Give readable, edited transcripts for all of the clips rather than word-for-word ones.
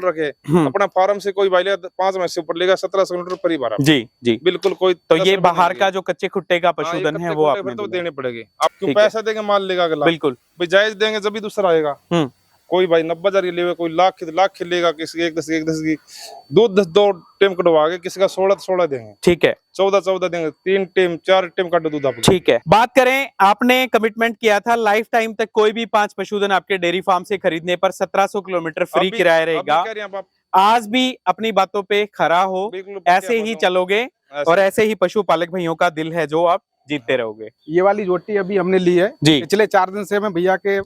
रखे अपना फार्म से कोई भाई ले 5 महीने से ऊपर लेगा 1700 किलोमीटर पर ही भरा। जी जी बिल्कुल कोई तो ये बाहर का जो कच्चे खुट्टे का पशुधन है वो आपने तो देने पड़ेगे। आप क्यों पैसा देंगे माल लेगा अगला? बिल्कुल भाई जायज देंगे जब भी दूसरा आएगा। कोई भाई 90,000 ले, कोई लाख लेगा, किसी एक दस की दूध 2 टाइम कटवा के किसी का 16 देंगे। ठीक है 14 देंगे, 3 टाइम 4 टाइम का दूध आपको। ठीक है। बात करें, आपने कमिटमेंट किया था लाइफ टाइम तक कोई भी 5 पशुधन आपके डेयरी फार्म से खरीदने पर 1700 किलोमीटर फ्री किराया रहेगा। आज भी अपनी बातों पे खरा हो, ऐसे ही चलोगे और ऐसे ही पशुपालक भाइयों का दिल है जो आप जीतते रहोगे। ये वाली जोटी अभी हमने ली है जी। पिछले 4 दिन से मैं भैया के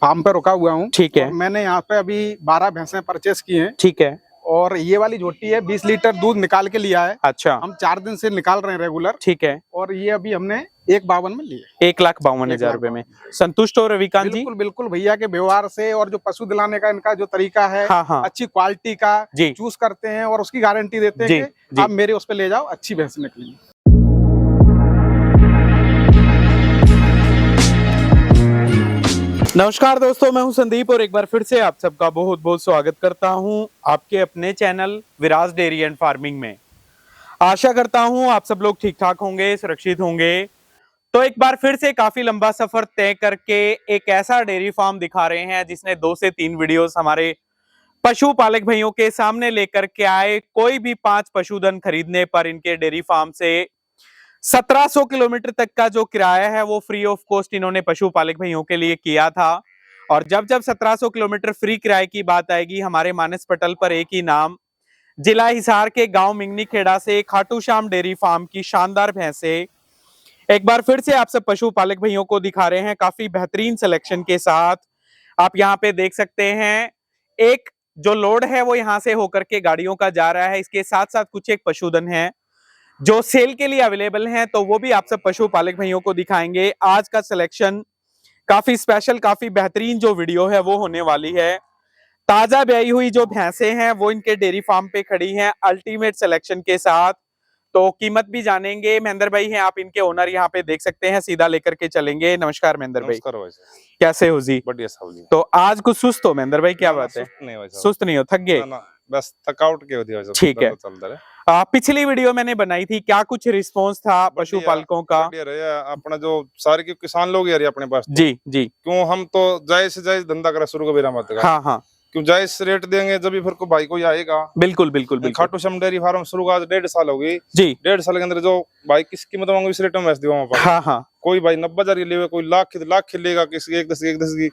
फार्म पे रुका हुआ हूँ। ठीक है। मैंने यहाँ पे अभी 12 भैंसें परचेस की हैं। ठीक है। और ये वाली जोटी है 20 लीटर दूध निकाल के लिया है। अच्छा। हम 4 दिन से निकाल रहे हैं रेगुलर। ठीक है। और ये अभी हमने 1,52 में लिए, 1,52,000 रुपए में। संतुष्ट हो रविकांत जी? बिल्कुल बिल्कुल भैया के व्यवहार से और जो पशु दिलाने का इनका जो तरीका है, अच्छी क्वालिटी का चूज करते हैं और उसकी गारंटी देते हैं कि आप मेरे उस पर ले जाओ, अच्छी भैंस निकलेगी। नमस्कार दोस्तों, मैं हूं संदीप और एक बार फिर से आप सबका बहुत बहुत स्वागत करता हूं आपके अपने channel Viraj dairy and farming में। आशा करता हूं आप सब लोग ठीक ठाक होंगे, सुरक्षित होंगे। तो एक बार फिर से काफी लंबा सफर तय करके एक ऐसा डेयरी फार्म दिखा रहे हैं जिसने 2 से 3 वीडियोस हमारे पशुपालक भाइयों के सामने लेकर के आए। कोई भी 5 पशुधन खरीदने पर इनके डेयरी फार्म से 1700 किलोमीटर तक का जो किराया है वो फ्री ऑफ कॉस्ट इन्होंने पशुपालक भाइयों के लिए किया था। और जब 1700 किलोमीटर फ्री किराए की बात आएगी, हमारे मानस पटल पर एक ही नाम, जिला हिसार के गांव मिंगनी खेड़ा से खाटू श्याम डेयरी फार्म की शानदार भैंसे एक बार फिर से आप सब पशुपालक भाइयों को दिखा रहे हैं काफी बेहतरीन सिलेक्शन के साथ। आप यहाँ पे देख सकते हैं एक जो लोड है वो यहाँ से होकर के गाड़ियों का जा रहा है। इसके साथ साथ कुछ एक पशुधन है जो सेल के लिए अवेलेबल हैं, तो वो भी आप सब पशुपालक भाइयों को दिखाएंगे। आज का सिलेक्शन काफी स्पेशल, काफी बेहतरीन जो वीडियो है वो होने वाली है। ताजा ब्याई हुई जो भैंसे हैं वो इनके डेयरी फार्म पे खड़ी हैं अल्टीमेट सिलेक्शन के साथ। तो कीमत भी जानेंगे। महेंद्र भाई हैं, आप इनके ओनर, यहाँ पे देख सकते हैं, सीधा लेकर के चलेंगे। नमस्कार महेंद्र भाई। कैसे हो जी? बढ़िया साहब जी। तो आज कुछ सुस्त हो महेंद्र भाई? क्या बात है? सुस्त नहीं हो, थक गए? बस थकावट के होती है। ठीक है। पिछली वीडियो मैंने बनाई थी, क्या कुछ रिस्पांस था पशुपालकों का? अपना जो सारे के किसान लोग यार अपने पास जी जी, क्यों हम तो जायज से जायज धंधा करा शुरू का बेरा मत का। हाँ हाँ, क्यों जायज रेट देंगे जब भी फिर को भाई कोई आएगा। बिल्कुल बिल्कुल बिल्कुल। खाटू श्याम डेयरी फार्म शुरू का 1.5 साल हो गई जी। 1.5 साल के अंदर जो भाई किस कीमत मांगो इस रेट में बेच दिया। हाँ हाँ, कोई भाई 90,000 ले, कोई लाख लेगा, किसी एक दस की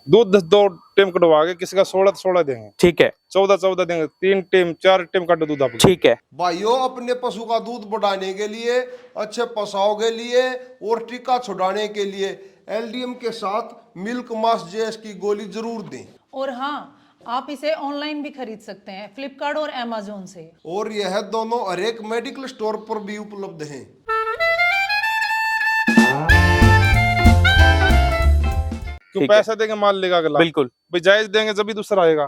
दूध 2 टाइम कटवा के किसी का 16 देंगे। ठीक है 14 देंगे, 3 टाइम 4 टाइम का दूध आपको। ठीक है भाइयों, अपने पशु का दूध बढ़ाने के लिए, अच्छे पसाव के लिए और टीका छुड़ाने के लिए एलडीएम के साथ मिल्क मास जेएस की गोली जरूर दें। और हाँ, आप इसे ऑनलाइन भी खरीद सकते हैं फ्लिपकार्ट और अमेज़न से। और यह दोनों हर एक मेडिकल स्टोर पर भी उपलब्ध हैं। क्यों पैसा देंगे माल लेगा अगला? बिल्कुल भाई जायज देंगे जब भी दूसरा आएगा।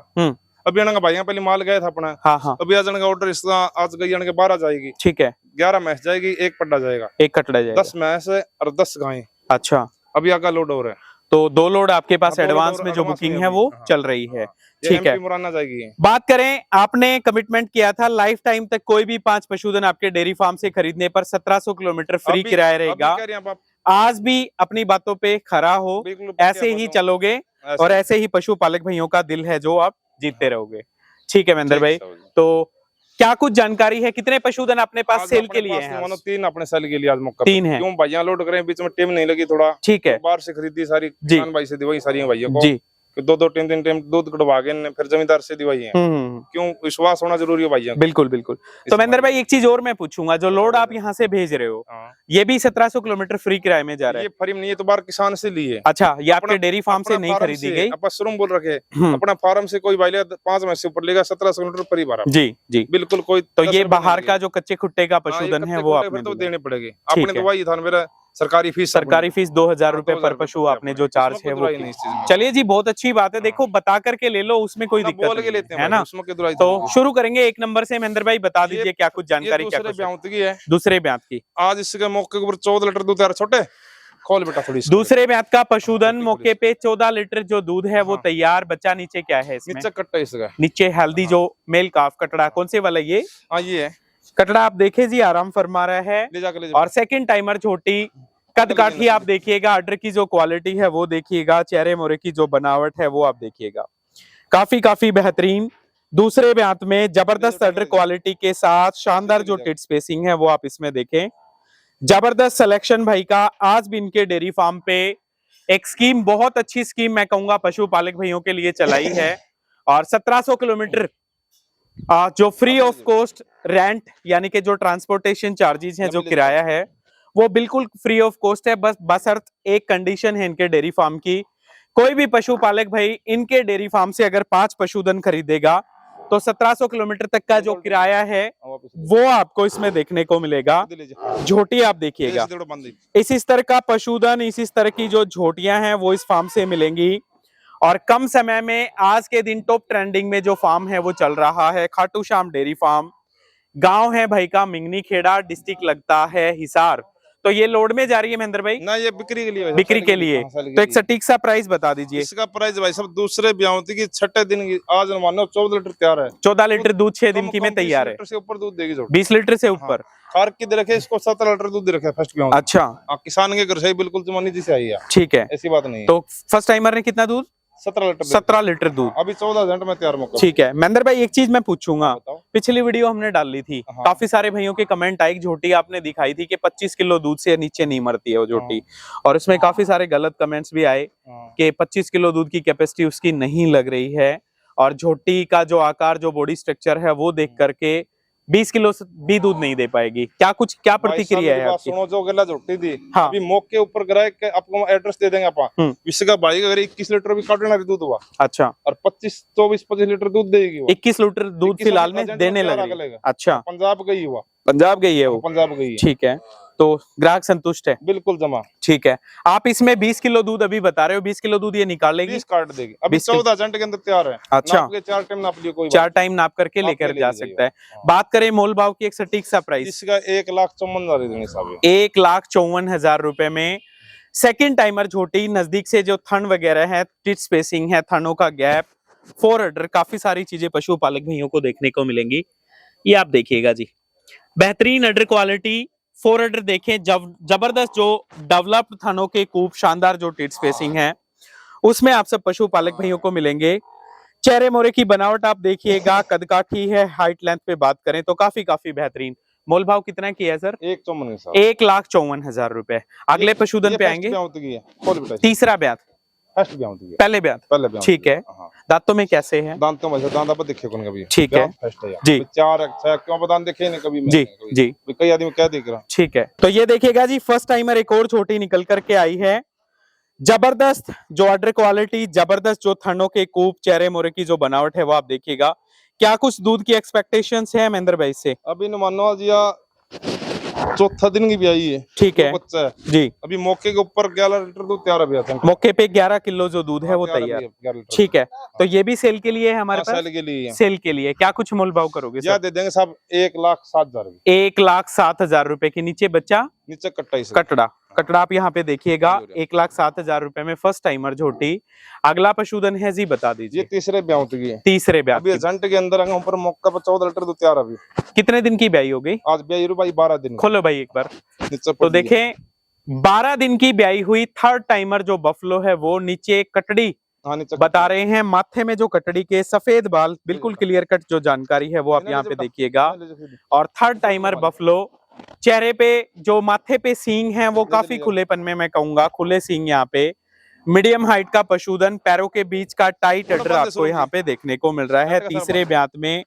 अभी आने का भाई पहले माल गया था अपना। हाँ हाँ। अभी आज का ऑर्डर इसका आज गई आने के 12 जाएगी। ठीक है। 11 मैच जाएगी, 1 पट्टा जाएगा। 1 कटड़ा जाएगा। 10 मैच और 10 गायें। अच्छा। अभी आगा लोड हो रहा है, तो 2 लोड आपके पास एडवांस में जो बुकिंग है वो चल रही है। ठीक है। मुराना जाएगी। बात करें, आपने कमिटमेंट किया था लाइफ टाइम तक कोई भी 5 पशुधन आपके डेयरी फार्म से खरीदने पर 1700 किलोमीटर फ्री किराया रहेगा। आज भी अपनी बातों पे खरा हो, ऐसे ही चलोगे और ऐसे ही पशुपालक भाइयों का दिल है जो आप जीतते रहोगे। ठीक है महेंद्र भाई, तो क्या कुछ जानकारी है? कितने पशुधन अपने पास सेल के लिए हैं? 3 अपने सेल के लिए आज मौका 3 है। क्यों भाइयां लोड करें, बीच में टाइम नहीं लगी थोड़ा। ठीक है। बाहर से खरीदी सारी किसान भाई से दिवाई सारी भाइयों को जी। 2 टाइम 3 टाइम दूध कटवा के फिर जमींदार से दिवाई है। क्यों विश्वास होना जरूरी है भाइयों। बिल्कुल बिल्कुल। तो महेंद्र भाई एक चीज और मैं पूछूंगा, जो लोड आप यहाँ से भेज रहे हो ये भी 1700 किलोमीटर फ्री किराए में जा रहा है? ये फ्री नहीं है, तो बाहर किसान से लिए। अच्छा, ये आपके डेयरी फार्म से नहीं खरीदी गई? अपन शुरू बोल रखे अपना फार्म से कोई भाई ले 5 महीने से ऊपर लेगा 1700 किलोमीटर पर ही भरा। जी जी, बिल्कुल कोई। तो ये बाहर का जो कच्चे खुट्टे का पशुधन है वो आपने तो देने पड़ेगी। आपने तो वही था मेरा सरकारी फीस 2000 रुपए पर पशु आपने जो चार्ज है वो। चलिए जी, बहुत अच्छी बात है। देखो बता करके ले लो, उसमें कोई दिक्कत नहीं है ना। तो शुरू करेंगे 1 नंबर से। महेंद्र भाई बता दीजिए क्या कुछ जानकारी। क्या दूसरे ब्यात की? आज इसके मौके के ऊपर 14 लीटर दूध छोटे खोल बेटा थोड़ी सी। दूसरे ब्यात का पशुधन मौके पे 14 लीटर जो दूध है वो तैयार। बच्चा नीचे क्या है इसमें? नीचे कट्टा इसका। नीचे हेल्दी जो मेल काफ कटड़ा कौन से वाला ये? हाँ ये है कटड़ा, आप देखे जी आराम फरमा रहा है। ले जा। और सेकंड टाइमर छोटी कद काठी आप देखिएगा, अडर की जो क्वालिटी है वो देखिएगा, चेहरे मोरे की जो बनावट है वो आप देखिएगा, काफी बेहतरीन। दूसरे ब्यात में जबरदस्त अडर क्वालिटी के साथ शानदार जो टिट स्पेसिंग है वो आप इसमें देखें। जबरदस्त सिलेक्शन भाई का। आज भी इनके डेयरी फार्म पे एक स्कीम, बहुत अच्छी स्कीम मैं कहूंगा पशुपालक भाइयों के लिए चलाई है। और 1700 किलोमीटर जो फ्री ऑफ कॉस्ट रेंट यानी कि जो ट्रांसपोर्टेशन चार्जेस हैं, जो किराया है वो बिल्कुल फ्री ऑफ कॉस्ट है। बशर्त एक कंडीशन है इनके डेयरी फार्म की, कोई भी पशुपालक भाई इनके डेयरी फार्म से अगर 5 पशुधन खरीदेगा तो 1700 किलोमीटर तक का जो किराया है वो आपको इसमें देखने को मिलेगा। झोटी आप देखिएगा, इस स्तर का पशुधन, इस स्तर की जो झोटियां हैं वो इस फार्म से मिलेंगी। और कम समय में आज के दिन टॉप ट्रेंडिंग में जो फार्म है वो चल रहा है खाटू श्याम डेयरी फार्म। गांव है भाई का मिंगनी खेड़ा, डिस्ट्रिक्ट लगता है हिसार। तो ये लोड में जा रही है महेंद्र भाई ना? ये बिक्री के लिए। बिक्री के लिए। तो एक सटीक सा प्राइस बता दीजिए। इसका प्राइस भाई सब दूसरे ब्यावती की 6 दिन की, आज मानो 14 लीटर तैयार है। 14 लीटर दूध 6 दिन की में तैयार है। 20 लीटर से ऊपर दूध देगी। 20 लीटर से ऊपर। कार की रखे इसको 17 लीटर दूध रखे फर्स्ट ब्यावती। अच्छा, किसान के घर से बिल्कुल जमानी जी से आई है। ठीक है, ऐसी बात नहीं है। तो फर्स्ट टाइमर ने कितना दूध? 17 लीटर दूध। अभी 14 घंटे में तैयार मौका। ठीक है महेंद्र भाई, एक चीज मैं पूछूंगा, पिछली वीडियो हमने डाल ली थी, काफी सारे भाइयों के कमेंट आए, झोटी आपने दिखाई थी कि 25 किलो दूध से नीचे नहीं मरती है वो झोटी, और इसमें काफी सारे गलत कमेंट्स भी आए कि 25 किलो दूध की कैपेसिटी उसकी नहीं लग रही है। और झोटी का जो आकार, जो बॉडी स्ट्रक्चर है वो देख करके 20 किलो भी दूध नहीं दे पाएगी। क्या प्रतिक्रिया है आपकी? सुनो, जो गला झोटी थी, हाँ। अभी मौके ऊपर ग्राहक के आपको एड्रेस दे देंगे अपन। इसका भाई अगर 21 लीटर भी काटना दूध हुआ, अच्छा, और 25 लीटर दूध देगी वो। 21 लीटर दूध फिलहाल में देने लगे। अच्छा, पंजाब गई हुआ, पंजाब गई है वो। पंजाब गई है। ठीक है, तो ग्राहक संतुष्ट है? बिल्कुल जमा। ठीक है, आप इसमें 20 किलो दूध अभी बता रहे हो, 20 किलो दूध ये निकाल लेगी? 20 काट देगी। अभी 14 घंटे के अंदर तैयार है। अच्छा, 4 टाइम नाप लियो, कोई 4 टाइम नाप करके लेकर जा सकता है। बात करें मोल भाव की, एक सटीक सा प्राइस इसका 1,54,000 1,54,000 रुपए में सेकंड टाइमर झोटी। नजदीक से जो थन वगैरह है, टिट स्पेसिंग है, थनों का गैप, 4 अडर, काफी सारी चीजें पशुपालक भाइयों को देखने को मिलेंगी। ये आप देखिएगा जी, बेहतरीन अडर क्वालिटी, 4 अडर देखें, जबरदस्त जो डेवलप्ड थनों के कूप, शानदार जो टिट स्पेसिंग है उसमें आप सब पशुपालक भाइयों को मिलेंगे। चेहरे मोरे की बनावट आप देखिएगा, कदकाठी है, हाइट लेंथ पे बात करें तो काफी बेहतरीन। मोल भाव कितना किया है सर? 1,54,000 रुपए। अगले पशुधन पे आएंगे। तीसरा ब्यात, पहले ब्यात, ठीक है। दांतों में कैसे हैं? दांतों में दांत आप देखे कौन कभी? ठीक है जी। 4 क्यों दांत देखे नहीं कभी? जी, कई आदमी क्या देख रहा। ठीक है, तो ये देखिएगा जी, फर्स्ट टाइमर एक और छोटी निकल करके आई है। जबरदस्त जो अडर क्वालिटी, जबरदस्त जो थनों के कूप, चेहरे मोरे की जो बनावट है वो आप देखिएगा। क्या कुछ दूध की एक्सपेक्टेशंस है महेंद्र भाई से? अभी न मानो जी, चौथा दिन की भी आई है। ठीक है बच्चा है जी। अभी मौके के ऊपर 11 लीटर दूध तैयार है। मौके पे 11 किलो जो दूध है वो तैयार। ठीक है, तो ये भी सेल के लिए है हमारे पास? सेल के लिए। सेल के लिए क्या कुछ मोल भाव करोगे? या दे देंगे साहब 1,07,000। 1,07,000 रुपए के नीचे बच्चा, नीचे कट्टा कटड़ा आप यहाँ पे देखिएगा। 1,07,000 रुपए में फर्स्ट टाइमर झोटी। अगला पशुधन है जी, बता दीजिए। ये तीसरे ब्यावत की है। तीसरे ब्यावत अभी घंटे के अंदर ऊपर मौका पर 14 लीटर दूध तैयार। अभी कितने दिन की ब्याई हो गई? आज ब्याई भाई 12 दिन। खोलो भाई एक बार, तो देखें 12 दिन की ब्याई हुई। थर्ड टाइमर जो बफलो है वो नीचे कटड़ी बता रहे हैं, माथे में जो कटड़ी के सफेद बाल, बिल्कुल क्लियर कट जो जानकारी है वो आप यहाँ पे देखिएगा। और थर्ड टाइमर बफलो, चेहरे पे जो माथे पे सींग हैं वो काफी खुलेपन में, मैं कहूंगा खुले सींग यहाँ पे। मीडियम हाइट का पशुधन, पैरों के बीच का टाइट अडर आपको यहाँ पे देखने को मिल रहा है। तीसरे ब्यात में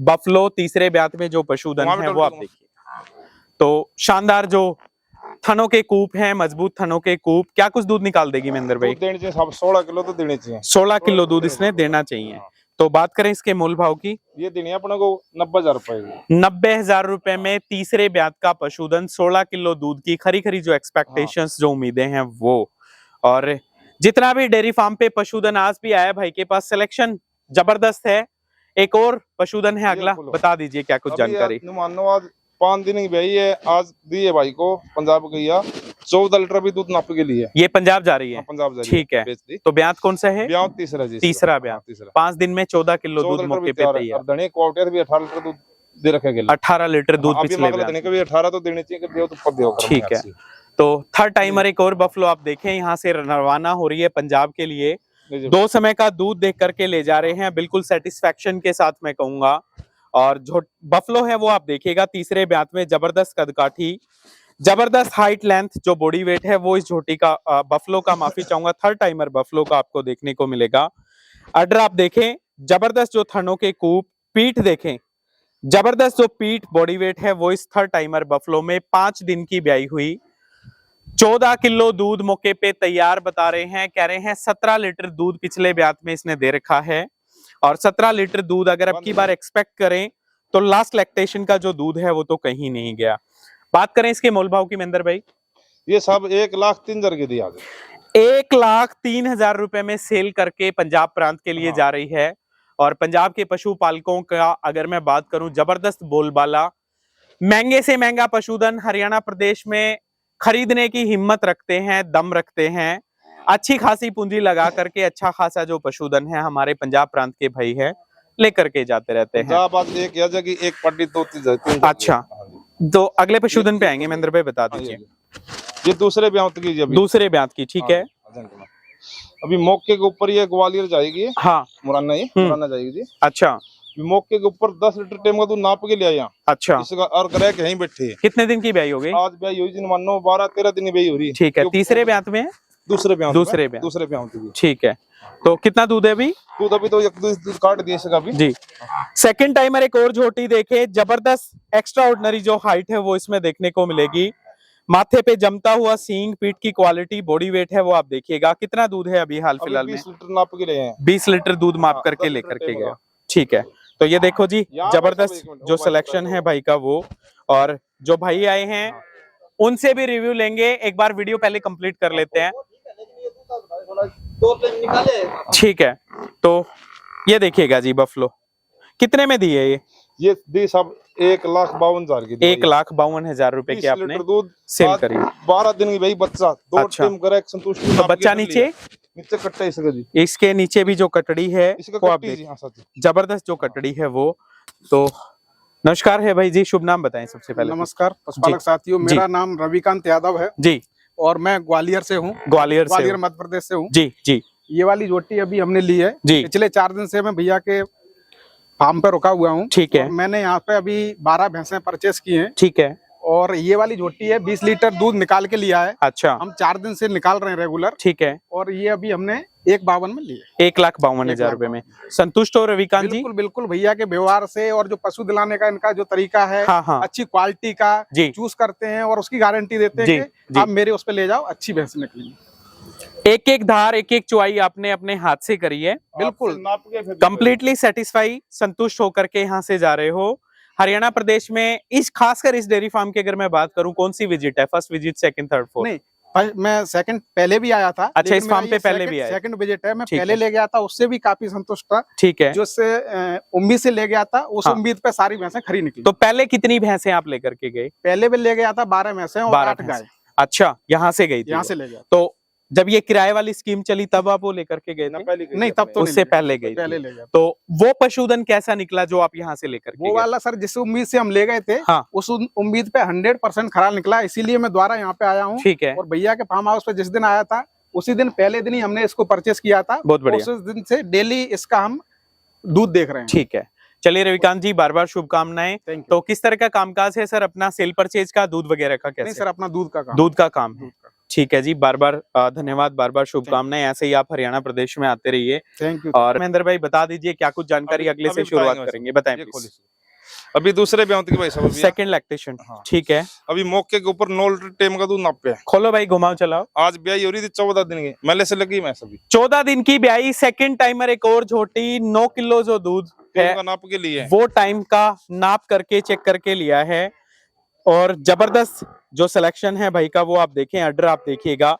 बफलो, तीसरे ब्यात में जो पशुधन है वो आप देखिए। तो शानदार जो थनों के कूप हैं, मजबूत थनों के कूप। क्या कुछ दूध निकाल देगी महेंद्र भाई? 16 किलो तो देने चाहिए। 16 किलो दूध इसने देना चाहिए। तो बात करें इसके मूल भाव की, ये देनी है अपने को 90,000 रुपए। 90,000 रुपए में तीसरे ब्यात का पशुधन, 16 किलो दूध की खरी जो एक्सपेक्टेशंस, जो उम्मीदें हैं वो। और जितना भी डेयरी फार्म पे पशुधन आज भी आया भाई के पास, सिलेक्शन जबरदस्त है। एक और पशुधन है अगला, बता दीजिए क्या कुछ जानकारी। मानो आज 5 दिन की भाई है, आज दी है भाई को, पंजाब गई है 14 लीटर भी दूध नाप के लिए। ये पंजाब जा रही है? पंजाब जा रही ठीक है। तो ब्यात कौन सा है? ब्यात तीसरा जी। तीसरा ब्यात। 5 दिन में 14 किलो दूध मौके पे तैयार। और धनी क्वालिटी भी 18 लीटर दूध दे रखेगा। 18 लीटर दूध पिछले धनी को भी 18 तो देने चाहिए, दियो तो ऊपर दियो। ठीक है। तो थर्ड टाइमर एक और बफलो आप देखें, यहाँ से रवाना हो रही है पंजाब के लिए। 2 समय का दूध देख करके ले जा रहे हैं, बिल्कुल सेटिस्फेक्शन के साथ मैं कहूंगा। और जो बफलो है वो आप देखिएगा तीसरे ब्यात में, जबरदस्त कदकाठी, जबरदस्त हाइट लेंथ, जो बॉडी वेट है वो इस झोटी का बफलो का, माफी चाहूंगा, थर्ड टाइमर बफलो का आपको देखने को मिलेगा। अडर आप देखें, जबरदस्त जो थनों के कूप, पीठ देखें, जबरदस्त जो पीठ बॉडी वेट है वो इस थर्ड टाइमर बफलो में 5 दिन की ब्याई हुई। 14 किलो दूध मौके पे तैयार बता रहे हैं, कह रहे हैं 17 लीटर दूध पिछले ब्यात में इसने दे रखा है। और 17 लीटर दूध अगर अब की बार एक्सपेक्ट करें तो लास्ट लैक्टेशन का जो दूध है वो तो कहीं नहीं गया। बात करें इसके मोल भाव की महेंद्र भाई, ये सब 1,03,000 की दिया। 1,03,000 रुपए में सेल करके पंजाब प्रांत के लिए जा रही है। और पंजाब के पशुपालकों का अगर मैं बात करूं, जबरदस्त बोलबाला, महंगे से महंगा पशुधन हरियाणा प्रदेश में खरीदने की हिम्मत रखते हैं, दम रखते हैं, अच्छी खासी पूंजी लगा करके अच्छा खासा जो पशुधन है हमारे पंजाब प्रांत के भाई है लेकर के जाते रहते हैं। एक या जगह एक पट्टी तो 3 अच्छा, तो अगले पशुधन पे आएंगे महेंद्र भाई, बता दीजिए। ये दूसरे ब्यात की, दूसरे ब्यात की, ठीक है। अभी मौके के ऊपर ये ग्वालियर जाएगी। हाँ, मुराना, ये मुराना जाएगी जी। अच्छा, मौके के ऊपर 10 लीटर टेम का दूध नाप के ले आया। अच्छा, इसका और करे के यहीं बैठे। कितने दिन की ब्याई हो गई? आज ब्याई हुई जिन मानो 12-13 दिन की ब्याई हो रही। ठीक है। तीसरे ब्यात में? दूसरे ब्यात। ठीक है। तो कितना दूध है अभी? दूध अभी तो एक दूध काट दिया इसका भी जी। सेकंड टाइमर एक और झोटी देखे, जबरदस्त एक्स्ट्रा ऑर्डिनरी जो हाइट है वो इसमें देखने को मिलेगी। माथे पे जमता हुआ सींग, पीठ की क्वालिटी, बॉडी वेट है वो आप देखिएगा। कितना दूध है अभी हाल फिलहाल में? 20 लीटर नाप के ले हैं। 20 लीटर दूध माप करके लेकर के गया। ठीक है। तो ये देखो जी, जबरदस्त जो सिलेक्शन है भाई का वो। और जो भाई आए हैं उनसे भी रिव्यू लेंगे। एक बार वीडियो पहले कंप्लीट कर लेते हैं। ठीक है। तो ये देखिएगा जी, बफलो कितने में दी है ये दी सब 1,52,000 की। 1,52,000 रुपए के आपने दूध सेल करी। 12 दिन की भाई बच्चा, 2 टाइम करे संतुष्टि। तो बच्चा नीचे कट्टा इसका जी, इसके नीचे भी जो कटड़ी है वो आप जबरदस्त जो कटड़ी है वो। तो नमस्कार है भाई जी, शुभ नाम बताएं सबसे पहले। नमस्कार पशुपालक साथियों, मेरा नाम रविकांत यादव है जी, और मैं ग्वालियर से हूँ। ग्वालियर मध्य प्रदेश से हूँ जी। जी, ये वाली जोटी अभी हमने ली है जी। पिछले 4 दिन से मैं भैया के फार्म पे रुका हुआ हूँ। ठीक है। मैंने यहाँ पे अभी 12 भैंसें परचेस की हैं। ठीक है। और ये वाली झोटी है, 20 लीटर दूध निकाल के लिया है। अच्छा। हम 4 दिन से निकाल रहे हैं रेगुलर। ठीक है। और ये अभी हमने 1,52 में लिए। 1,52,000 रुपए में संतुष्ट हो रविकांत जी? बिल्कुल बिल्कुल, भैया के व्यवहार से और जो पशु दिलाने का इनका जो तरीका है, अच्छी क्वालिटी का चूज करते हैं और उसकी गारंटी देते हैं कि आप मेरे उस पे ले जाओ, अच्छी भैंस निकलेगी। एक एक धार, एक एक चुआई आपने अपने हाथ से करी है, बिल्कुल कंप्लीटली सेटिस्फाई, संतुष्ट होकर के यहाँ से जा रहे हो। हरियाणा प्रदेश में इस खासकर इस डेयरी फार्म की अगर मैं बात करूं, कौन सी विजिट है? First visit, second, third, fourth? नहीं, मैं सेकंड पहले भी आया था। अच्छा, इस फार्म पे पहले भी आया? सेकंड विजिट है। मैं पहले ले गया था, उससे भी काफी संतुष्ट था। ठीक है। जो उम्मीद से ले गया था, उस उम्मीद पे सारी भैंसें खरी निकली। तो पहले कितनी भैंसें आप लेकर के गए? पहले भी ले गया था 12 भैंसें और 8 गाय। अच्छा, यहाँ से गई थी? यहाँ से ले गया। तो जब ये किराए वाली स्कीम चली तब आप वो लेकर के गए थे? नहीं, तब तो उससे पहले गई। पहले ले गया। तो वो पशुधन कैसा निकला जो आप यहाँ से लेकर के? वो वाला सर जिस उम्मीद से हम ले गए थे, उस उम्मीद पे 100% खरा निकला, इसीलिए मैं दोबारा यहाँ पे आया हूँ। ठीक है। और भैया के फार्म हाउस पे जिस दिन आया था, उसी दिन पहले दिन ही हमने इसको परचेस किया था। बहुत बढ़िया। उस दिन से डेली इसका हम दूध देख रहे हैं। ठीक है। चलिए रविकांत जी, बार बार शुभकामनाएं। तो किस तरह का कामकाज है सर अपना? सेल परचेज का, दूध वगैरह का कैसे? नहीं सर, अपना दूध का काम है। ठीक है जी, बार बार धन्यवाद, बार बार शुभकामनाएं। ऐसे ही आप हरियाणा प्रदेश में आते रहिए। Thank you. और महेंद्र भाई बता दीजिए क्या कुछ जानकारी अगले से शुरुआत करेंगे, बताएं प्लीज। अभी दूसरे ब्यात की भाई साहब, सेकंड लैक्टेशन। ठीक है। अभी मौके के ऊपर 9 लीटर टेम का दूध नापे है। खोलो भाई, घुमाओ चलाओ। आज ब्याई हो रही थी 14 दिन की, मेले से लगी मैं सभी 14 दिन की ब्याई। सेकंड टाइमर एक और झोटी, 9 किलो जो दूध है नाप के लिए, वो टाइम का नाप करके चेक करके लिया है। और जबरदस्त जो सिलेक्शन है भाई का वो आप देखें, अडर आप देखिएगा,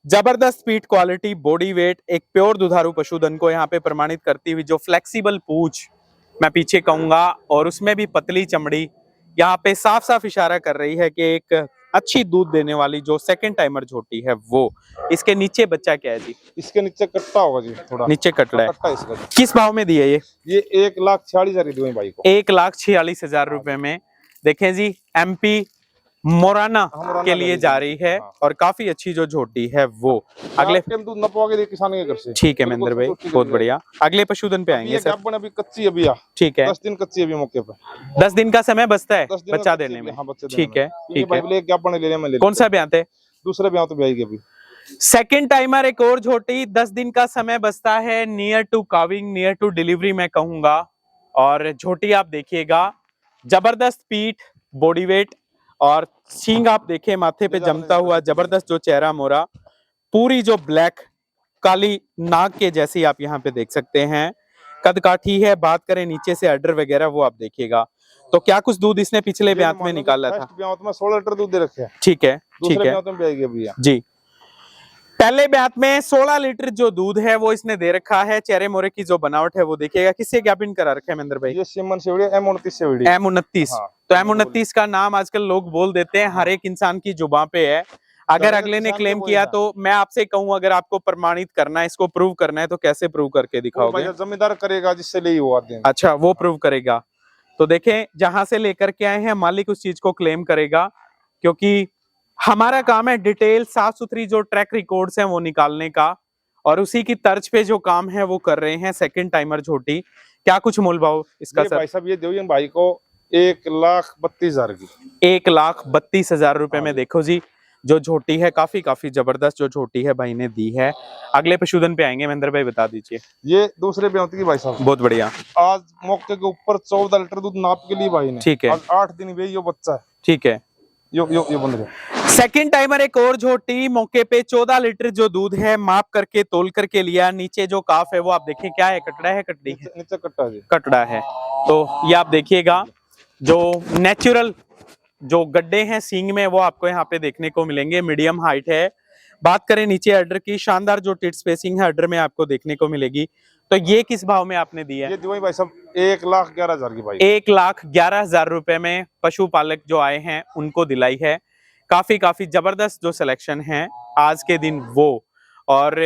जबरदस्त पीठ क्वालिटी, बॉडी वेट, एक प्योर दुधारू पशुधन को यहाँ पे प्रमाणित करती हुई जो फ्लेक्सिबल पूंछ मैं पीछे कहूंगा, और उसमें भी पतली चमड़ी, यहाँ पे साफ साफ इशारा कर रही है कि एक अच्छी दूध देने वाली जो सेकंड टाइमर झोटी है वो। इसके नीचे बच्चा क्या है जी? इसके नीचे कट्टा होगा जी, थोड़ा नीचे कटड़ा है। कट्टा इसका जी। किस भाव में दिया ये? ये 1,46,000 दिए भाई को। 1,46,000 रुपए में। देखें जी, MP मोराना के लिए जा रही है और काफी अच्छी जो झोटी है वो। अगले दूध नपवागे दे किसान के घर से। ठीक है महेंद्र भाई, बहुत बढ़िया। अगले पशुधन पे आएंगे सर। अभी कच्ची अभी ठीक है, 10 दिन कच्ची अभी मौके पे। 10 दिन का समय बचता है बच्चा देने में। ठीक है, ठीक है। कौन सा ब्यात है? दूसरे ब्यात पे आएगी अभी। सेकंड टाइमर एक और झोटी, 10 दिन का समय बचता है, near to calving, near to delivery मैं कहूंगा। और झोटी आप देखिएगा, जबरदस्त पीठ, बॉडी वेट और सींग आप देखें माथे पे जमता हुआ, जबरदस्त जो चेहरा मोरा, पूरी जो ब्लैक काली नाग के जैसी आप यहाँ पे देख सकते हैं। कद काठी है। बात करें नीचे से अडर वगैरह वो आप देखिएगा। तो क्या कुछ दूध इसने पिछले ब्यात में निकाला था? ब्यात में 16 लीटर दूध दे रखे हैं। ठीक है, ठीक है जी। पहले ब्यात में 16 लीटर जो दूध है वो इसने दे रखा है। चेहरे मोरे की जो बनावट है वो देखिएगा। किससे ज्ञापन करा रखा है महेंद्र भाई? ये सिमन से M29 से M29। तो M29 का नाम आजकल लोग बोल देते हैं, हर एक इंसान की जुबान पे है। अगर अगले ने क्लेम किया तो मैं आपसे कहूं, अगर आपको प्रमाणित करना है, इसको प्रूव करना है, तो कैसे प्रूव करके दिखाओगे? जमींदार करेगा जिससे ले हुआ। अच्छा, वो प्रूव करेगा। तो देखें, जहां से लेकर के आए हैं मालिक उस चीज को क्लेम करेगा, क्योंकि हमारा काम है डिटेल साफ सुथरी जो ट्रैक रिकॉर्ड्स हैं वो निकालने का, और उसी की तर्ज पे जो काम है वो कर रहे हैं। सेकंड टाइमर झोटी, क्या कुछ मूल भाव इसका सर? भाई साहब ये दो भाई को 1,32,000 की। 1,32,000 रुपए में देखो जी, जो झोटी है काफी जबरदस्त जो झोटी है भाई ने दी है। अगले पशुधन पे आएंगे महेंद्र भाई, बता दीजिए। ये दूसरे ब्यात की भाई साहब, बहुत बढ़िया। आज मौके के ऊपर 14 लीटर दूध नाप के लिए भाई ने। ठीक है, 8 दिन भी यो बच्चा है। ठीक है, यो बंद गया। सेकंड टाइमर एक और झोटी, मौके पे 14 लीटर जो दूध है माप करके तोल करके लिया। नीचे जो काफ है वो आप देखें, क्या है? कटड़ा है, कटड़ी है? नीचे कट्टा जी, कटड़ा है। तो ये आप देखिएगा, जो नेचुरल जो गड्ढे हैं सींग में वो आपको यहाँ पे देखने को मिलेंगे। मीडियम हाइट है। बात करें नीचे अडर की, शानदार जो टिट स्पेसिंग है अडर में आपको देखने को मिलेगी। तो ये किस भाव में आपने दिया है? ये दिवाई भाई साहब 1,11,000 की भाई। 1,11,000 रुपए में पशुपालक जो आए हैं उनको दिलाई है। काफी जबरदस्त जो सिलेक्शन है आज के दिन वो। और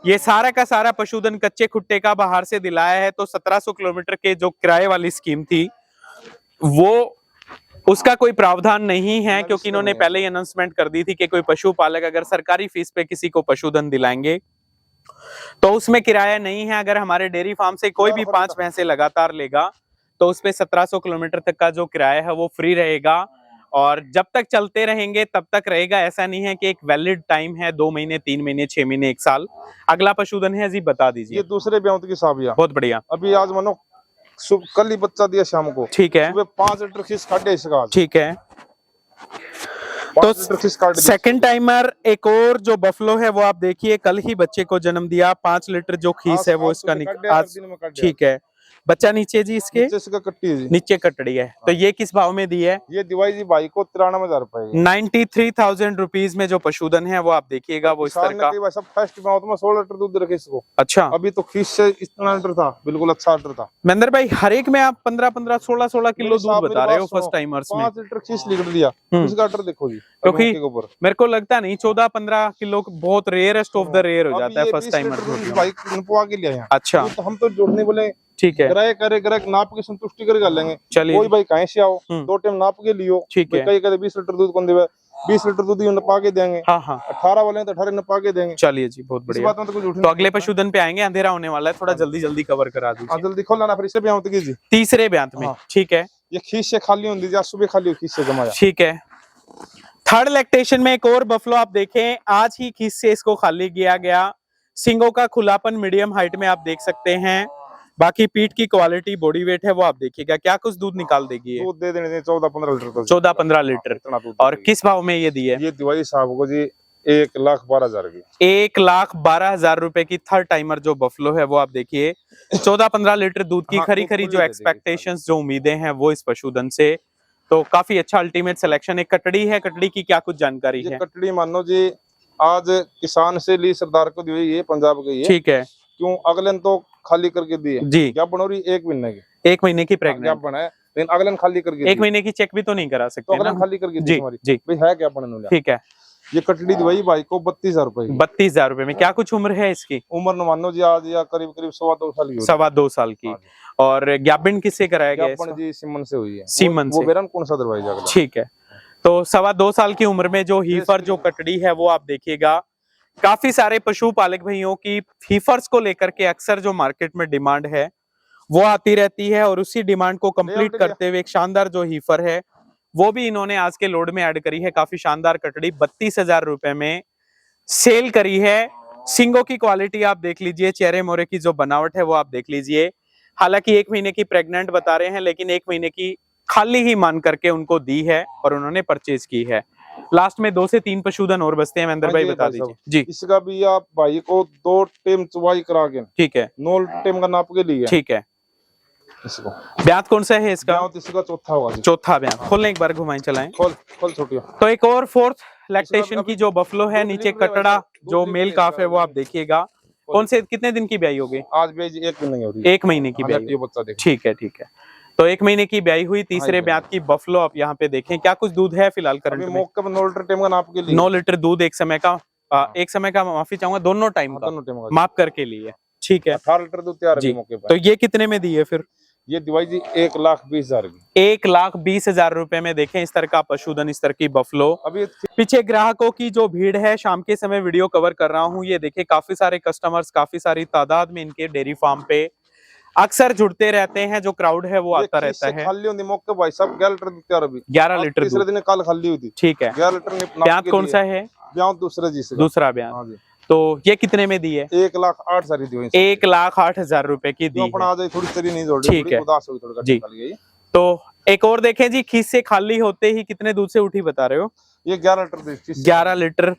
ये सारा का सारा पशुधन कच्चे खुट्टे का बाहर से दिलाया है। तो 1700 किलोमीटर के जो किराए वाली स्कीम थी वो, उसका कोई प्रावधान नहीं है, क्योंकि इन्होंने पहले ही अनाउंसमेंट कर दी थी कि कोई पशुपालक अगर सरकारी फीस पे किसी को पशुधन दिलाएंगे तो उसमें किराया नहीं है। अगर हमारे डेयरी फार्म से कोई भी 5 भैंसे लगातार लेगा तो उस पे 1700 किलोमीटर तक का जो किराया है वो फ्री रहेगा, और जब तक चलते रहेंगे तब तक रहेगा। ऐसा नहीं है कि एक वैलिड टाइम है, 2 महीने, 3 महीने, 6 महीने, 1 साल। अगला पशुधन है जी, बता दीजिए। ये दूसरे ब्यात की साबिया। बहुत बढ़िया। अभी आज मानो कल ही बच्चा दिया शाम को। ठीक है, 5 लीटर खीस काटे इसका। ठीक है। तो सेकंड टाइमर एक और जो बफलो है वो आप देखिए, कल ही बच्चे को जन्म दिया। 5 लीटर जो खीस है वो इसका आज। ठीक है, बच्चा नीचे जी इसके नीचे कट्टी है जी, नीचे कटड़ी है। तो ये किस भाव में दी है? ये दिवाई जी भाई को 93,000 रुपए। 93,000 रुपीज में जो पशुधन है वो आप देखिएगा वो इस तरह का। सब फर्स्ट में 16 लीटर दूध रखे इसको। अच्छा, अभी तो खीस से इतना लीटर था, बिल्कुल अच्छा लीटर था। महेंद्र भाई, हर एक में आप 15-15, 16-16 किलो दूध बता रहे हो फर्स्ट टाइमर्स में। 5 लीटर खीस लीटर दिया इसका लीटर देखो जी। क्योंकि मेरे को लगता नहीं 14-15 किलो बहुत रेयरेस्ट ऑफ द रेयर हो जाता है फर्स्ट टाइमर भाई नपवा के लिया। अच्छा, तो हम तो जोड़ने बोले ठीक है, ग्राहक नाप के संतुष्टि कर लेंगे। चलिए, कोई भाई कहीं से आओ 2 टाइम नाप के लियो। ठीक है, कई कहते 20 लीटर दूध कौन देवे, 20 लीटर दूध नपा के देंगे। हाँ हाँ, 18 वाले तो 18 नपा के देंगे। चलिए जी, बहुत बढ़िया। बात में तो कुछ तो अगले पशुधन पे आएंगे, अंधेरा होने वाला है, थोड़ा जल्दी कवर करा दीजिए। जल्दी खोलना ना, फिर इसे ब्यात की जी। तीसरे ब्यात में, ठीक है। ये खीस से खाली होती थी, आज सुबह खाली हो खीस से जमाया। ठीक है। थर्ड लैक्टेशन में एक और बफलो आप देखें, आज ही खीस से इसको खाली किया गया। सिंगों का खुलापन मीडियम हाइट में आप देख सकते हैं। बाकी पीठ की क्वालिटी, बॉडी वेट है वो आप देखिएगा। क्या कुछ दूध निकाल देगी? दूध दे देने 14-15 लीटर। 14-15 लीटर। और किस भाव में ये दी है? ये दिवाई साहब को जी 1,12,000 की। 1,12,000 रुपए की थर्ड टाइमर जो बफलो है वो आप देखिए। 14-15 लीटर दूध की खरी जो एक्सपेक्टेशंस, जो उम्मीदें हैं वो इस पशुधन से, तो काफी अच्छा अल्टीमेट सिलेक्शन। एक कटड़ी है, कटड़ी की क्या कुछ जानकारी है? कटड़ी मानो जी आज किसान से ली सरदार को दी, ये पंजाब की है। ठीक है। क्यों अगले तो खाली करके दिए जी, क्या बनोरी 1 महीने की। 1 महीने की प्रेग्नेंट क्या बना है, लेकिन अगले खाली करके 1 महीने की चेक भी तो नहीं करा सकते तो ना? अगले खाली करके जी हमारी जी भाई है क्या बनने। ठीक है। ये कटड़ी दवाई भाई को 32,000 रुपए की। 32,000 रुपए में। क्या कुछ उम्र है इसकी? उम्र न मानो जी आज या करीब करीब 2.25 साल की होगी। 2.25 साल की। और ज्ञापन किससे कराया गया ज्ञापन जी सीमन से हुई है। सीमन वो से। बेरन कौन सा दरवाजा अगला। ठीक है। तो 2.25 साल की उम्र में जो हीफर जो कटड़ी है वो आप देखिएगा, काफी सारे पशुपालक भाइयों की हीफर्स को लेकर के अक्सर जो मार्केट में डिमांड है वो आती रहती है, और उसी डिमांड को कंप्लीट करते हुए एक शानदार जो हीफर है वो भी इन्होंने आज के लोड में ऐड करी है। काफी शानदार कटड़ी 32,000 रुपए में सेल करी है। सिंगों की क्वालिटी आप देख लीजिए, चेहरे मोरे की जो बनावट है वो आप देख लीजिए। हालांकि 1 महीने की प्रेग्नेंट बता रहे हैं, लेकिन 1 महीने की खाली ही मान करके उनको दी है और उन्होंने परचेज की है। लास्ट में 2 से 3 पशुधन और बचते हैं, महेंद्र भाई बता दीजिए जी। इसका भी आप भाई को 2 टेम चुवाई करा के, ठीक है, 9 टेम का नाप के लिए। ठीक है। इसको ब्यात कौन सा है इसका? ब्यात इसका चौथा होगा जी। चौथा ब्यात। खोलने एक बार घुमाएं चलाएं। खोल छोटिया। तो एक और 4th लैक्टेशन की जो बफलो है, नीचे कटड़ा जो मेल काफ है वो आप देखिएगा। कौन से कितने दिन की ब्याई होगी? आज ब्याई 1 महीने हो रही है। 1 महीने की ब्याई। ये बच्चा देखो। ठीक है, ठीक है। तो 1 महीने की ब्याई हुई, तीसरे ब्यात की बफलो आप यहाँ पे देखें। क्या कुछ दूध है फिलहाल करंट में? मौके पर 9 लीटर टेम का नाप के लिए। 9 लीटर दूध एक समय का, एक समय का माफी चाहूंगा, दोनों टाइम का माप करके लिए। ठीक है, 18 लीटर दूध तैयार है मौके पर। तो ये कितने में दी है फिर? ये दवाई जी 1,20,000 की। 1,20,000 रुपए में देखें इस तरह का पशुधन, इस तरह की बफलो। अभी पीछे ग्राहकों की जो भीड़ है, शाम के समय वीडियो कवर कर रहा हूँ, ये देखिए काफी सारे कस्टमर्स, काफी सारी तादाद में इनके डेयरी फार्म पे अक्सर जुड़ते रहते हैं। जो क्राउड है वो आता रहता है। खाली होती मौके भाई सब 11 लीटर दूध तैयार अभी। 11 लीटर तीसरे दिन कल खाली हुई थी। ठीक है। 11 लीटर। ब्यात कौन सा है? ब्यात दूसरा जी से। दूसरा ब्यात। तो ये कितने में दी है? 1,08,000 दी। 1,08,000 रुपए की दी है। थोड़ी सरी नहीं जोड़ी। ठीक है जी। तो एक और देखें जी, खीस से खाली होते ही कितने दूध से उठी बता रहे हो? ये 11 लीटर। 11 लीटर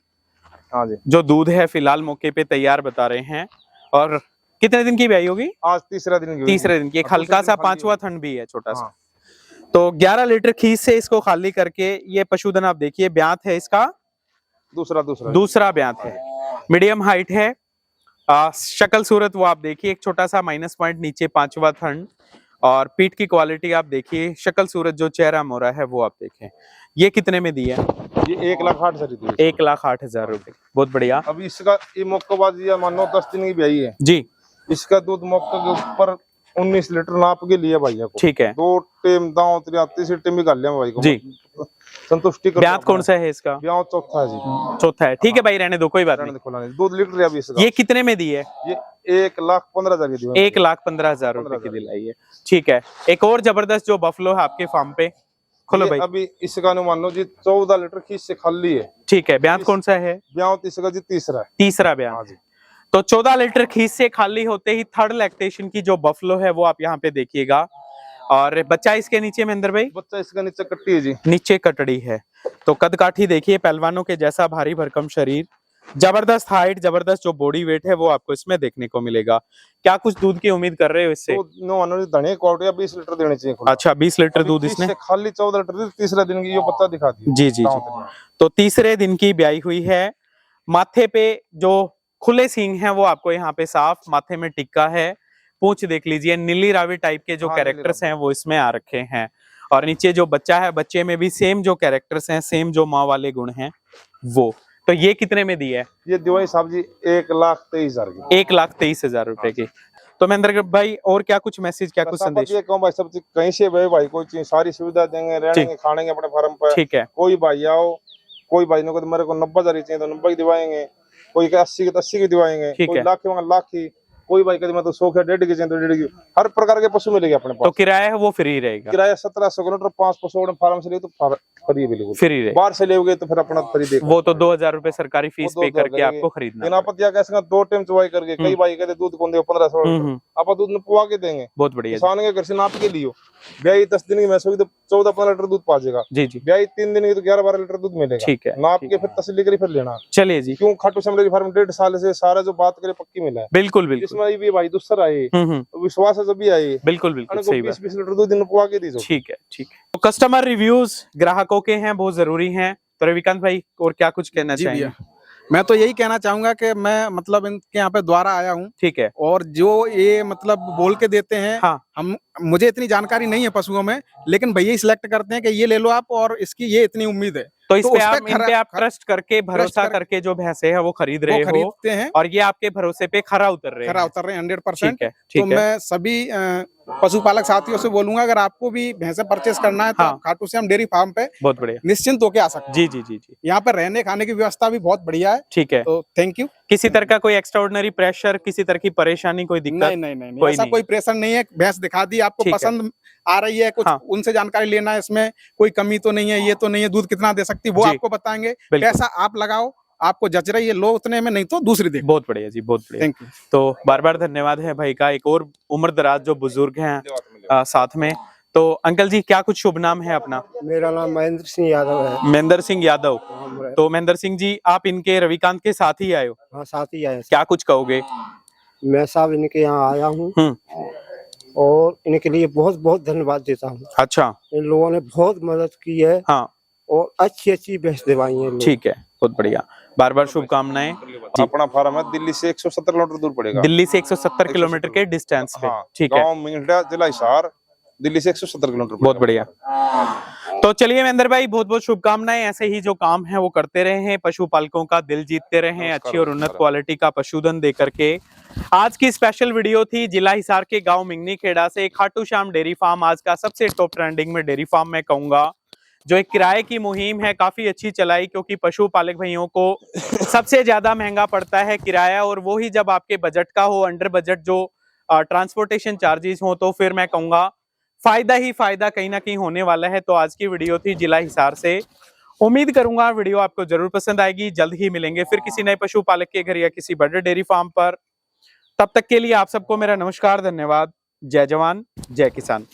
हाँ जी जो दूध है फिलहाल मौके पे तैयार बता रहे हैं। और कितने दिन की ब्याई होगी? आज तीसरा दिन की। तीसरे दिन की। एक हल्का सा 5वां थन भी है, छोटा सा। तो 11 लीटर खीस से इसको खाली करके ये पशुधन आप देखिए। ब्यात है इसका दूसरा ब्यात है। मीडियम हाइट है। शक्ल सूरत वो आप देखिए, एक छोटा सा माइनस पॉइंट नीचे 5वां थन। और पीठ की क्वालिटी आप देखिए, शक्ल सूरत जो चेहरा मोरा है वो आप देखें। ये कितने में दी है? ये 1,08,000। 1,08,000 रुपए। बहुत बढ़िया। अभी इसका ये मौकेबाजी मानो 10 दिन की ब्याई है जी। इसका दूध मौके के ऊपर 19 लीटर नाप के लिए भैया को। ठीक है। 2 टेम दांव 33 टेम निकाल लिया भाई को जी। संतुष्टि कर। ब्यात कौन सा है इसका? ब्यात चौथा है जी। चौथा है। ठीक है भाई, रहने दो, कोई बात नहीं। 2 लीटर अभी इसका। ये कितने में दी है? ये 1,15,000 की दी। 1,15,000 रुपए की दिलाई है। ठीक है। एक और जबरदस्त जो बफलो है आपके फार्म पे, खोलो भाई। अभी इसका मान लो जी 14 लीटर खीस से खाली है। ठीक है। ब्यात कौन सा है? ब्यात इसका जी तीसरा है। तीसरा ब्यात। तो 14 लीटर खीस से खाली होते ही 3rd लैक्टेशन की जो बफलो है वो आप यहाँ पे देखिएगा। और बच्चा इसके नीचे महेंद्र भाई? बच्चा इसका नीचे कट्टी है जी। नीचे कटड़ी है। तो कद काठी देखिए, पहलवानों के जैसा भारी भरकम शरीर, जबरदस्त हाइट, जबरदस्त जो बॉडी वेट है वो आपको इसमें देखने को मिलेगा। क्या कुछ दूध की उम्मीद कर रहे हो इससे? 20 लीटर देने चाहिए। अच्छा, 20 लीटर दूध इसने खाली 14 लीटर। तीसरा दिन की ये बच्चा दिखा दिया। जी जी जी। तो तीसरे दिन की ब्याई हुई है। माथे पे जो खुले सींग हैं वो आपको यहाँ पे साफ, माथे में टिक्का है। पूंछ देख लीजिए, नीली रावी टाइप के जो कैरेक्टर्स हैं वो इसमें आ रखे हैं। और नीचे जो बच्चा है, बच्चे में भी सेम जो कैरेक्टर्स हैं, सेम जो माँ वाले गुण हैं वो। तो ये कितने में दी है? ये दवाई साहब जी 1,23,000 की। 1,23,000 रुपए की। तो महेंद्र भाई और क्या कुछ मैसेज, क्या कुछ संदेश? ये कहूँ भाई सब चीज कहीं से भाई कोई चीज सारी सुविधा देंगे, रहने खाने अपने फार्म पर। ठीक है। कोई भाई आओ, कोई भाई को मेरे को 90,000 चाहिए तो 90 की दिवाएंगे, कोई 80 की तो 80 की दिवाएंगे, कोई लाख की लाख की, कोई भाई कहते मतलब 100 1.5 की चाहिए तो 1.5 की। हर प्रकार के पशु मिलेंगे अपने पास। तो किराया है वो फ्री रहेगा? किराया 1700 किलोमीटर 5 पशु अपने फार्म से ले तो फ्री बिल्कुल फ्री रहेगा। बाहर से ले तो फिर अपना फ्री देगा। वो तो 2,000 रुपए सरकारी फीस पे करके आपको खरीदना। आप क्या कैसे 2 टाइम चुवाई करके, कई भाई कहते दूध कौन दे 1500 आप दूध पुआ के देंगे। बहुत बढ़िया। किसान के घर से नाप के लियो। ब्याई 10 दिन की मैस होगी तो 14-15 लीटर दूध पा जाएगा। जी जी। ब्याई 3 दिन की तो 11-12 लीटर दूध मिलेगा। ठीक है। नाप के फिर तसल्ली करी फिर लेना। चलिए जी। क्यों खाटू श्याम डेयरी फार्म 1.5 साल से सारा जो बात करे पक्की मिला है। बिल्कुल बिल्कुल। इसमें भी भाई दूसरा आए विश्वास है जब आए। बिल्कुल बिल्कुल सही बात। 20 लीटर दूध दिन पुआ के दीजिए। ठीक है ठीक है। तो कस्टमर रिव्यूज ग्राहकों के हैं, बहुत जरूरी हैं। तो रविकांत भाई और क्या कुछ कहना चाहिए? मैं तो यही कहना चाहूंगा कि मैं मतलब इनके यहाँ पे द्वारा आया हूँ। ठीक है। और जो ये मतलब बोल के देते हैं, हाँ। हम मुझे इतनी जानकारी नहीं है पशुओं में, लेकिन भैया ही सिलेक्ट करते हैं कि ये ले लो आप और इसकी ये इतनी उम्मीद है। तो इस पे आप ट्रस्ट करके भरोसा करके जो भैंसे है वो खरीद रहे हो, खरीदते हैं और ये आपके भरोसे पे खरा उतर रहे हैं 100%। तो मैं सभी पशुपालक साथियों से बोलूंगा, अगर आपको भी भैंसे परचेस करना है तो खाटू श्याम डेयरी फार्म पे बहुत बढ़िया निश्चिंत होके आ सकते हैं। जी। यहाँ पर रहने खाने की व्यवस्था भी बहुत बढ़िया है। ठीक है, तो थैंक यू। किसी तरह का कोई एक्स्ट्राऑर्डिनरी प्रेशर, किसी तरह की परेशानी, कोई दिक्कत? नहीं, ऐसा कोई प्रेशर नहीं है। भैंस दिखा दी, आपको पसंद आ रही है, कुछ उनसे जानकारी लेना है, इसमें कोई कमी तो नहीं है, ये तो नहीं है, दूध कितना दे सकती है वो आपको बताएंगे। पैसा आप लगाओ, आपको जच रही है लो उतने में, नहीं तो दूसरी देखो। बहुत बढ़िया जी, बहुत बढ़िया। Thank you. तो बार बार धन्यवाद है भाई का। एक और उम्र दराज जो बुजुर्ग हैं साथ में। तो अंकल जी, क्या कुछ शुभ नाम है अपना? मेरा नाम महेंद्र सिंह यादव है। महेंद्र सिंह यादव। तो महेंद्र सिंह जी, आप इनके रविकांत के साथ ही आए हो? हाँ, साथ ही आए। क्या कुछ कहोगे? मैं साहब इनके यहाँ आया हूँ और इनके लिए बहुत बहुत धन्यवाद देता हूँ। अच्छा, इन लोगों ने बहुत मदद की है। हाँ, और अच्छी भैंस दिलवाई है। ठीक है, बहुत बढ़िया। बार बार शुभकामनाएं। अपना फार्म है दिल्ली से 170 किलोमीटर दूर पड़ेगा। दिल्ली से 170 किलोमीटर के डिस्टेंस पे। ठीक है, गांव मिंगड़ा, जिला हिसार, दिल्ली से 170 किलोमीटर। बहुत बढ़िया। तो चलिए महेंद्र भाई, बहुत बहुत शुभकामनाएं। ऐसे ही जो काम है वो करते रहे हैं, पशुपालकों का दिल जीतते रहे, अच्छी और उन्नत क्वालिटी का पशुधन दे करके। आज की स्पेशल वीडियो थी जिला हिसार के गांव मिंगनी खेड़ा से खाटू श्याम डेयरी फार्म, आज का सबसे टॉप ट्रेंडिंग में डेयरी फार्म मैं कहूंगा। जो एक किराए की मुहिम है, काफी अच्छी चलाई, क्योंकि पशुपालक भाइयों को सबसे ज्यादा महंगा पड़ता है किराया, और वो ही जब आपके बजट का हो, अंडर बजट जो ट्रांसपोर्टेशन चार्जेस हो, तो फिर मैं कहूंगा फायदा ही फायदा कहीं ना कहीं होने वाला है। तो आज की वीडियो थी जिला हिसार से। उम्मीद करूंगा वीडियो आपको जरूर पसंद आएगी। जल्द ही मिलेंगे फिर किसी नए पशुपालक के घर या किसी बड़े डेयरी फार्म पर। तब तक के लिए आप सबको मेरा नमस्कार, धन्यवाद। जय जवान, जय किसान।